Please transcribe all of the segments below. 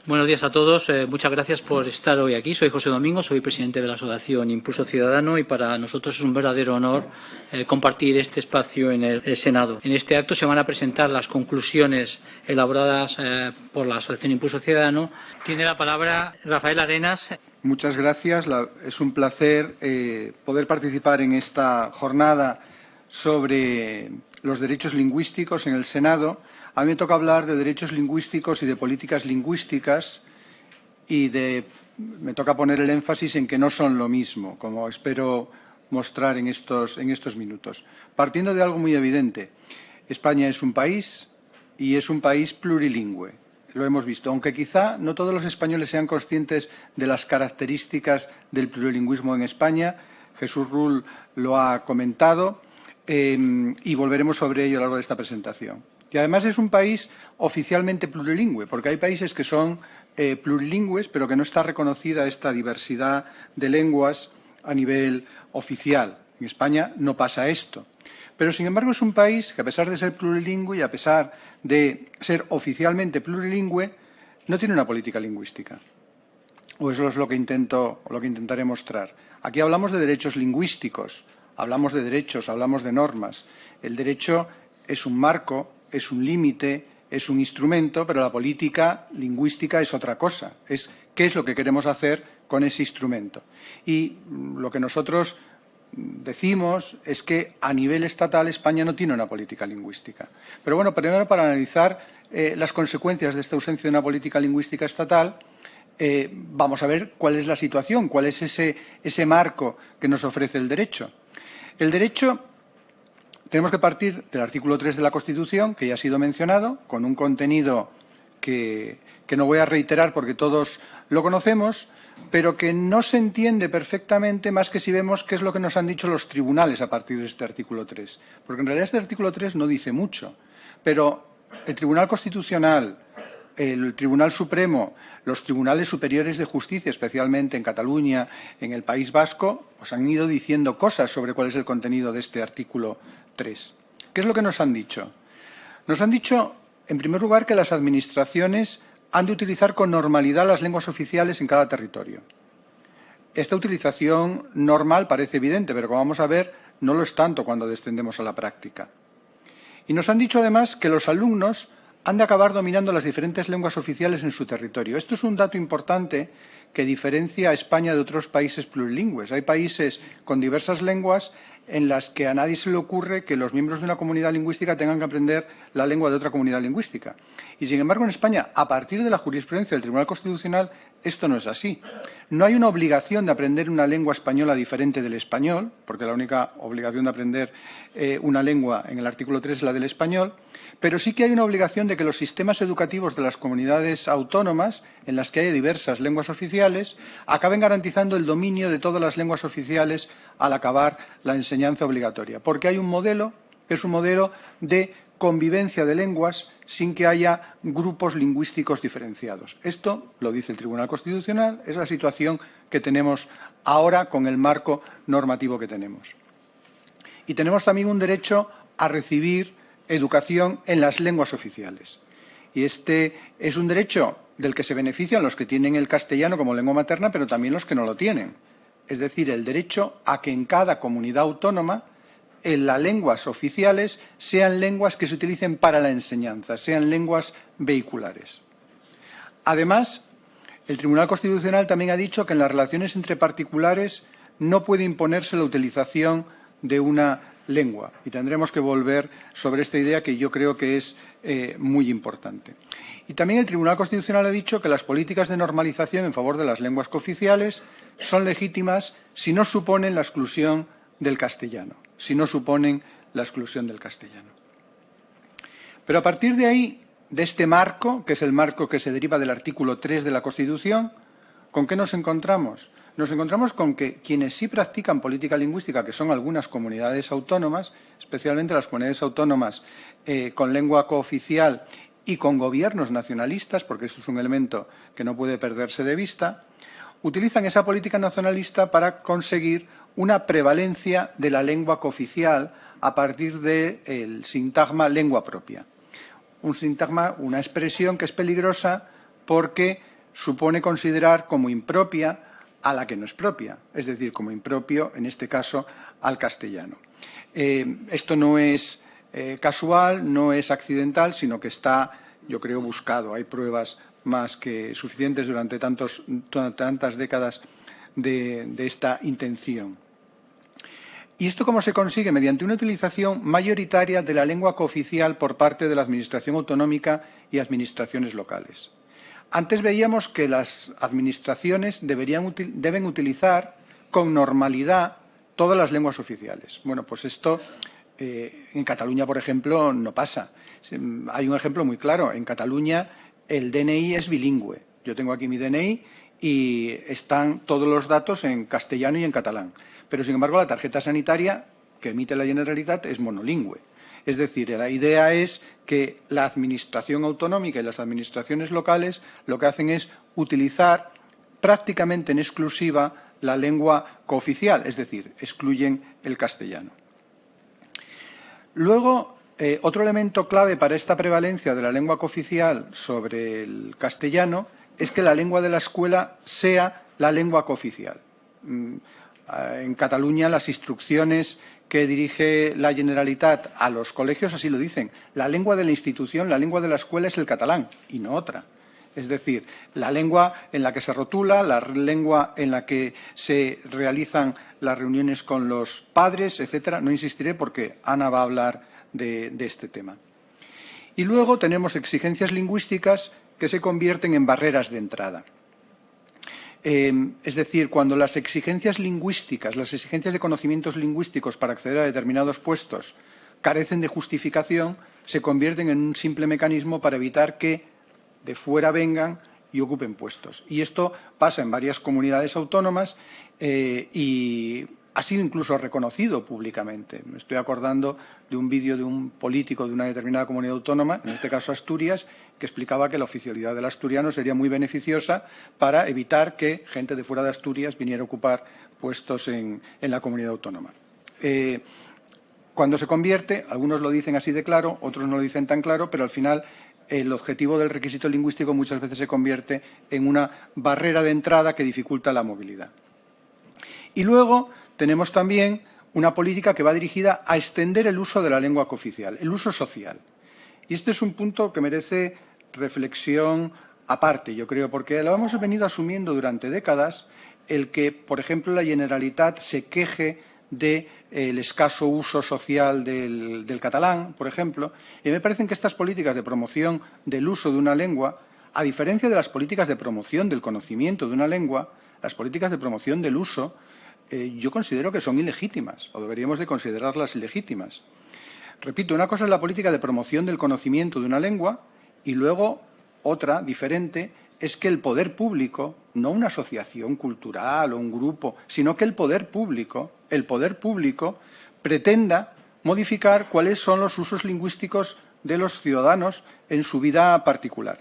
Buenos días a todos. Muchas gracias por estar hoy aquí. Soy José Domingo, soy presidente de la Asociación Impulso Ciudadano y para nosotros es un verdadero honor compartir este espacio en el Senado. En este acto se van a presentar las conclusiones elaboradas por la Asociación Impulso Ciudadano. Tiene la palabra Rafael Arenas. Muchas gracias. Es un placer poder participar en esta jornada sobre los derechos lingüísticos en el Senado. A mí me toca hablar de derechos lingüísticos y de políticas lingüísticas y me toca poner el énfasis en que no son lo mismo, como espero mostrar en estos minutos. Partiendo de algo muy evidente, España es un país y es un país plurilingüe. Lo hemos visto, aunque quizá no todos los españoles sean conscientes de las características del plurilingüismo en España. Jesús Rull lo ha comentado y volveremos sobre ello a lo largo de esta presentación. Y además es un país oficialmente plurilingüe, porque hay países que son plurilingües, pero que no está reconocida esta diversidad de lenguas a nivel oficial. En España no pasa esto. Pero, sin embargo, es un país que, a pesar de ser plurilingüe y a pesar de ser oficialmente plurilingüe, no tiene una política lingüística. O eso es lo que intentaré mostrar. Aquí hablamos de derechos lingüísticos, hablamos de derechos, hablamos de normas. El derecho es un marco, es un límite, es un instrumento, pero la política lingüística es otra cosa. Es qué es lo que queremos hacer con ese instrumento. Y lo que nosotros decimos es que a nivel estatal España no tiene una política lingüística. Pero bueno, primero para analizar las consecuencias de esta ausencia de una política lingüística estatal, vamos a ver cuál es la situación, cuál es ese marco que nos ofrece el derecho. El derecho, tenemos que partir del artículo 3 de la Constitución, que ya ha sido mencionado, con un contenido que no voy a reiterar porque todos lo conocemos, pero que no se entiende perfectamente más que si vemos qué es lo que nos han dicho los tribunales a partir de este artículo 3. Porque en realidad este artículo 3 no dice mucho, pero el Tribunal Constitucional, el Tribunal Supremo, los tribunales superiores de justicia, especialmente en Cataluña, en el País Vasco, pues han ido diciendo cosas sobre cuál es el contenido de este artículo 3. ¿Qué es lo que nos han dicho? Nos han dicho, en primer lugar, que las administraciones han de utilizar con normalidad las lenguas oficiales en cada territorio. Esta utilización normal parece evidente, pero como vamos a ver, no lo es tanto cuando descendemos a la práctica. Y nos han dicho además que los alumnos han de acabar dominando las diferentes lenguas oficiales en su territorio. Esto es un dato importante que diferencia a España de otros países plurilingües. Hay países con diversas lenguas en las que a nadie se le ocurre que los miembros de una comunidad lingüística tengan que aprender la lengua de otra comunidad lingüística. Y, sin embargo, en España, a partir de la jurisprudencia del Tribunal Constitucional, esto no es así. No hay una obligación de aprender una lengua española diferente del español, porque la única obligación de aprender una lengua en el artículo 3 es la del español, pero sí que hay una obligación de que los sistemas educativos de las comunidades autónomas, en las que hay diversas lenguas oficiales, acaben garantizando el dominio de todas las lenguas oficiales al acabar la enseñanza obligatoria. Porque hay un modelo que es un modelo de convivencia de lenguas sin que haya grupos lingüísticos diferenciados. Esto lo dice el Tribunal Constitucional, es la situación que tenemos ahora con el marco normativo que tenemos. Y tenemos también un derecho a recibir educación en las lenguas oficiales. Y este es un derecho del que se benefician los que tienen el castellano como lengua materna, pero también los que no lo tienen. Es decir, el derecho a que en cada comunidad autónoma las lenguas oficiales sean lenguas que se utilicen para la enseñanza, sean lenguas vehiculares. Además, el Tribunal Constitucional también ha dicho que en las relaciones entre particulares no puede imponerse la utilización de una lengua. Y tendremos que volver sobre esta idea que yo creo que es muy importante. Y también el Tribunal Constitucional ha dicho que las políticas de normalización en favor de las lenguas cooficiales son legítimas si no suponen la exclusión del castellano. Si no suponen la exclusión del castellano. Pero a partir de ahí, de este marco, que es el marco que se deriva del artículo 3 de la Constitución, ¿con qué nos encontramos? Nos encontramos con que quienes sí practican política lingüística, que son algunas comunidades autónomas, especialmente las comunidades autónomas con lengua cooficial y con gobiernos nacionalistas, porque esto es un elemento que no puede perderse de vista, utilizan esa política nacionalista para conseguir una prevalencia de la lengua cooficial a partir del sintagma lengua propia. Un sintagma, una expresión que es peligrosa porque supone considerar como impropia a la que no es propia, es decir, como impropio, en este caso, al castellano. Esto no es casual, no es accidental, sino que está, yo creo, buscado. Hay pruebas más que suficientes durante tantas décadas de esta intención. ¿Y esto cómo se consigue? Mediante una utilización mayoritaria de la lengua cooficial por parte de la Administración autonómica y administraciones locales. Antes veíamos que las administraciones deben utilizar con normalidad todas las lenguas oficiales. Bueno, pues esto en Cataluña, por ejemplo, no pasa. Hay un ejemplo muy claro. En Cataluña el DNI es bilingüe. Yo tengo aquí mi DNI y están todos los datos en castellano y en catalán. Pero, sin embargo, la tarjeta sanitaria que emite la Generalitat es monolingüe. Es decir, la idea es que la administración autonómica y las administraciones locales lo que hacen es utilizar prácticamente en exclusiva la lengua cooficial, es decir, excluyen el castellano. Luego, otro elemento clave para esta prevalencia de la lengua cooficial sobre el castellano es que la lengua de la escuela sea la lengua cooficial. En Cataluña las instrucciones que dirige la Generalitat a los colegios así lo dicen. La lengua de la institución, la lengua de la escuela es el catalán y no otra. Es decir, la lengua en la que se rotula, la lengua en la que se realizan las reuniones con los padres, etcétera. No insistiré porque Ana va a hablar de este tema. Y luego tenemos exigencias lingüísticas que se convierten en barreras de entrada. Es decir, cuando las exigencias lingüísticas, las exigencias de conocimientos lingüísticos para acceder a determinados puestos carecen de justificación, se convierten en un simple mecanismo para evitar que de fuera vengan y ocupen puestos. Y esto pasa en varias comunidades autónomas y ha sido incluso reconocido públicamente. Me estoy acordando de un vídeo de un político de una determinada comunidad autónoma, en este caso Asturias, que explicaba que la oficialidad del asturiano sería muy beneficiosa para evitar que gente de fuera de Asturias viniera a ocupar puestos en la comunidad autónoma. Cuando se convierte, algunos lo dicen así de claro, otros no lo dicen tan claro, pero al final el objetivo del requisito lingüístico muchas veces se convierte en una barrera de entrada que dificulta la movilidad. Y luego tenemos también una política que va dirigida a extender el uso de la lengua cooficial, el uso social. Y este es un punto que merece reflexión aparte, yo creo, porque lo hemos venido asumiendo durante décadas, el que, por ejemplo, la Generalitat se queje del escaso uso social del catalán, por ejemplo, y me parece que estas políticas de promoción del uso de una lengua, a diferencia de las políticas de promoción del conocimiento de una lengua, las políticas de promoción del uso, yo considero que son ilegítimas, o deberíamos de considerarlas ilegítimas. Repito, una cosa es la política de promoción del conocimiento de una lengua y luego otra, diferente, es que el poder público, no una asociación cultural o un grupo, sino que el poder público pretenda modificar cuáles son los usos lingüísticos de los ciudadanos en su vida particular.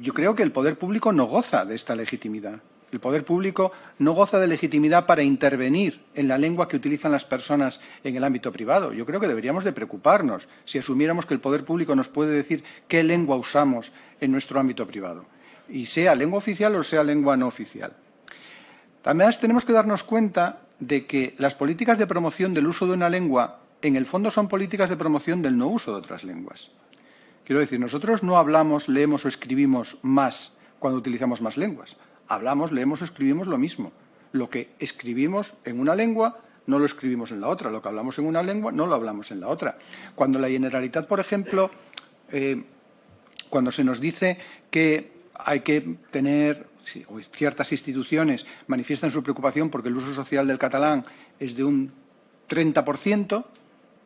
Yo creo que el poder público no goza de esta legitimidad. El poder público no goza de legitimidad para intervenir en la lengua que utilizan las personas en el ámbito privado. Yo creo que deberíamos de preocuparnos si asumiéramos que el poder público nos puede decir qué lengua usamos en nuestro ámbito privado, y sea lengua oficial o sea lengua no oficial. Además, tenemos que darnos cuenta de que las políticas de promoción del uso de una lengua, en el fondo, son políticas de promoción del no uso de otras lenguas. Quiero decir, nosotros no hablamos, leemos o escribimos más cuando utilizamos más lenguas. Hablamos, leemos o escribimos lo mismo. Lo que escribimos en una lengua no lo escribimos en la otra. Lo que hablamos en una lengua no lo hablamos en la otra. Cuando la Generalitat, por ejemplo, cuando se nos dice que hay que tener, ciertas instituciones manifiestan su preocupación porque el uso social del catalán es de un 30%,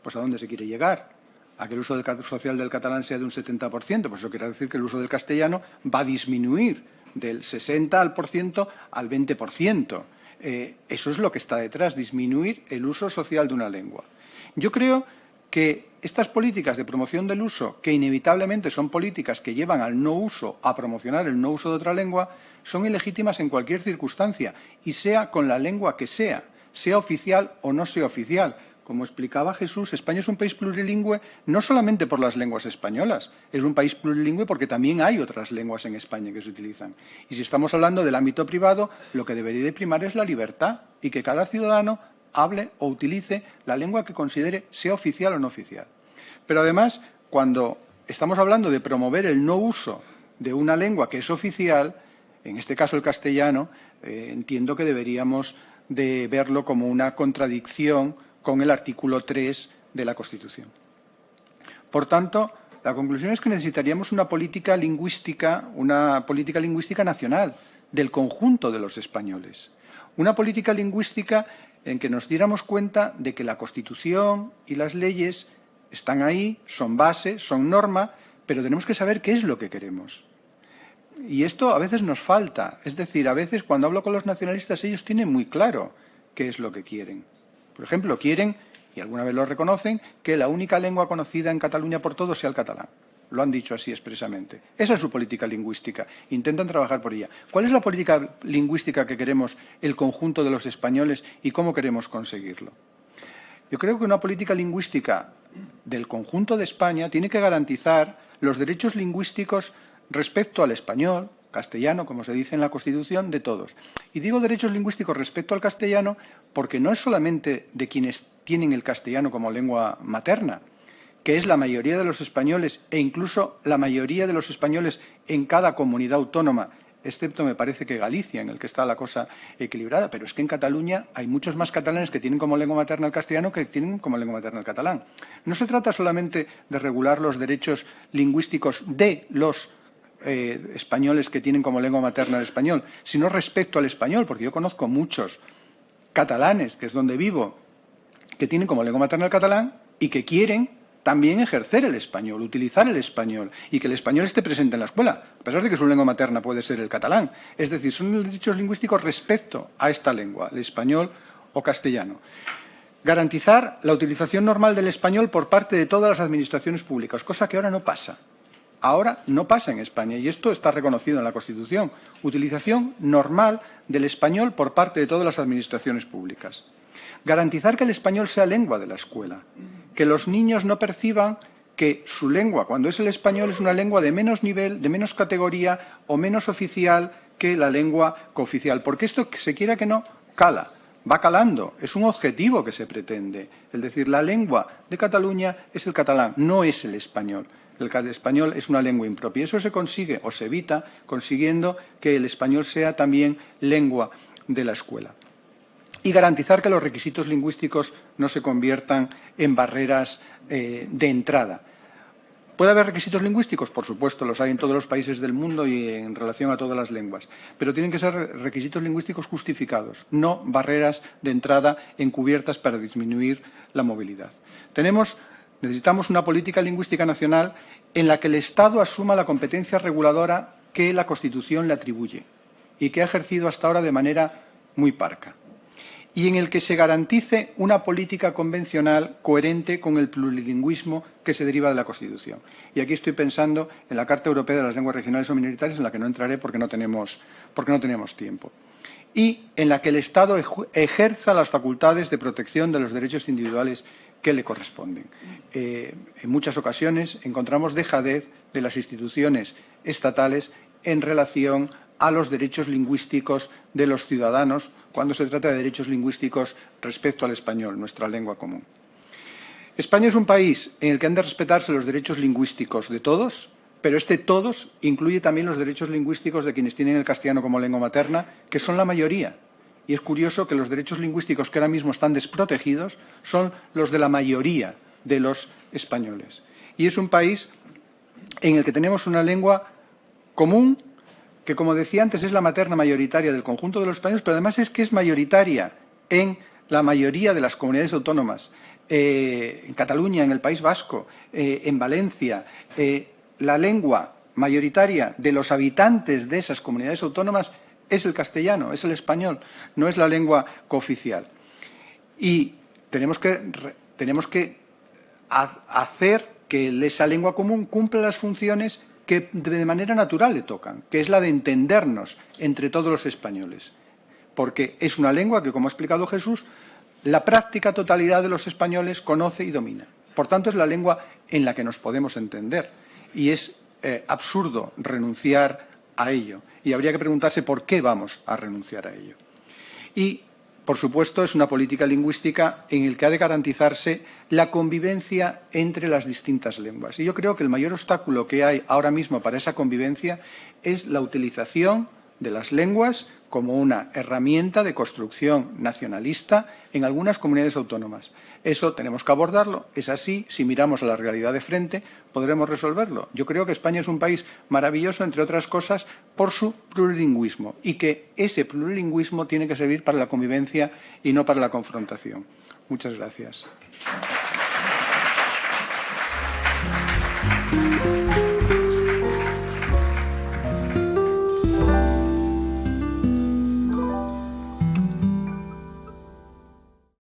pues ¿a dónde se quiere llegar? A que el uso social del catalán sea de un 70%. Pues eso quiere decir que el uso del castellano va a disminuir del 60% al 20%. Eso es lo que está detrás, disminuir el uso social de una lengua. Yo creo que estas políticas de promoción del uso, que inevitablemente son políticas que llevan al no uso, a promocionar el no uso de otra lengua, son ilegítimas en cualquier circunstancia, y sea con la lengua que sea oficial o no sea oficial, Como explicaba Jesús, España es un país plurilingüe no solamente por las lenguas españolas, es un país plurilingüe porque también hay otras lenguas en España que se utilizan. Y si estamos hablando del ámbito privado, lo que debería de primar es la libertad y que cada ciudadano hable o utilice la lengua que considere, sea oficial o no oficial. Pero además, cuando estamos hablando de promover el no uso de una lengua que es oficial, en este caso el castellano, entiendo que deberíamos de verlo como una contradicción con el artículo 3 de la Constitución. Por tanto, la conclusión es que necesitaríamos una política lingüística nacional del conjunto de los españoles. Una política lingüística en que nos diéramos cuenta de que la Constitución y las leyes están ahí, son base, son norma, pero tenemos que saber qué es lo que queremos. Y esto a veces nos falta. Es decir, a veces cuando hablo con los nacionalistas ellos tienen muy claro qué es lo que quieren. Por ejemplo, quieren, y alguna vez lo reconocen, que la única lengua conocida en Cataluña por todos sea el catalán. Lo han dicho así expresamente. Esa es su política lingüística. Intentan trabajar por ella. ¿Cuál es la política lingüística que queremos el conjunto de los españoles y cómo queremos conseguirlo? Yo creo que una política lingüística del conjunto de España tiene que garantizar los derechos lingüísticos respecto al español, castellano, como se dice en la Constitución, de todos. Y digo derechos lingüísticos respecto al castellano porque no es solamente de quienes tienen el castellano como lengua materna, que es la mayoría de los españoles e incluso la mayoría de los españoles en cada comunidad autónoma, excepto me parece que Galicia, en el que está la cosa equilibrada, pero es que en Cataluña hay muchos más catalanes que tienen como lengua materna el castellano que tienen como lengua materna el catalán. No se trata solamente de regular los derechos lingüísticos de los españoles que tienen como lengua materna el español, sino respecto al español, porque yo conozco muchos catalanes, que es donde vivo, que tienen como lengua materna el catalán y que quieren también ejercer el español, utilizar el español y que el español esté presente en la escuela, a pesar de que su lengua materna puede ser el catalán. Es decir, son los derechos lingüísticos respecto a esta lengua, el español o castellano. Garantizar la utilización normal del español por parte de todas las administraciones públicas, cosa que ahora no pasa. Ahora no pasa en España y esto está reconocido en la Constitución. Utilización normal del español por parte de todas las administraciones públicas. Garantizar que el español sea lengua de la escuela, que los niños no perciban que su lengua, cuando es el español, es una lengua de menos nivel, de menos categoría o menos oficial que la lengua cooficial. Porque esto, que se quiera que no, cala, va calando, es un objetivo que se pretende. Es decir, la lengua de Cataluña es el catalán, no es el español. El español es una lengua impropia. Eso se consigue o se evita consiguiendo que el español sea también lengua de la escuela. Y garantizar que los requisitos lingüísticos no se conviertan en barreras de entrada. ¿Puede haber requisitos lingüísticos? Por supuesto, los hay en todos los países del mundo y en relación a todas las lenguas. Pero tienen que ser requisitos lingüísticos justificados, no barreras de entrada encubiertas para disminuir la movilidad. Necesitamos una política lingüística nacional en la que el Estado asuma la competencia reguladora que la Constitución le atribuye y que ha ejercido hasta ahora de manera muy parca. Y en el que se garantice una política convencional coherente con el plurilingüismo que se deriva de la Constitución. Y aquí estoy pensando en la Carta Europea de las Lenguas Regionales o Minoritarias, en la que no entraré porque no tenemos tiempo. Y en la que el Estado ejerza las facultades de protección de los derechos individuales que le corresponden. En muchas ocasiones encontramos dejadez de las instituciones estatales en relación a los derechos lingüísticos de los ciudadanos cuando se trata de derechos lingüísticos respecto al español, nuestra lengua común. España es un país en el que han de respetarse los derechos lingüísticos de todos, pero este todos incluye también los derechos lingüísticos de quienes tienen el castellano como lengua materna, que son la mayoría. Y es curioso que los derechos lingüísticos que ahora mismo están desprotegidos son los de la mayoría de los españoles. Y es un país en el que tenemos una lengua común que, como decía antes, es la materna mayoritaria del conjunto de los españoles, pero además es que es mayoritaria en la mayoría de las comunidades autónomas, en Cataluña, en el País Vasco, en Valencia. La lengua mayoritaria de los habitantes de esas comunidades autónomas es el castellano, es el español, no es la lengua cooficial. Y tenemos que hacer que esa lengua común cumpla las funciones que de manera natural le tocan, que es la de entendernos entre todos los españoles. Porque es una lengua que, como ha explicado Jesús, la práctica totalidad de los españoles conoce y domina. Por tanto, es la lengua en la que nos podemos entender y es absurdo renunciar a ello. Y habría que preguntarse por qué vamos a renunciar a ello. Y, por supuesto, es una política lingüística en la que ha de garantizarse la convivencia entre las distintas lenguas. Y yo creo que el mayor obstáculo que hay ahora mismo para esa convivencia es la utilización de las lenguas como una herramienta de construcción nacionalista en algunas comunidades autónomas. Eso tenemos que abordarlo. Es así. Si miramos a la realidad de frente, podremos resolverlo. Yo creo que España es un país maravilloso, entre otras cosas, por su plurilingüismo y que ese plurilingüismo tiene que servir para la convivencia y no para la confrontación. Muchas gracias.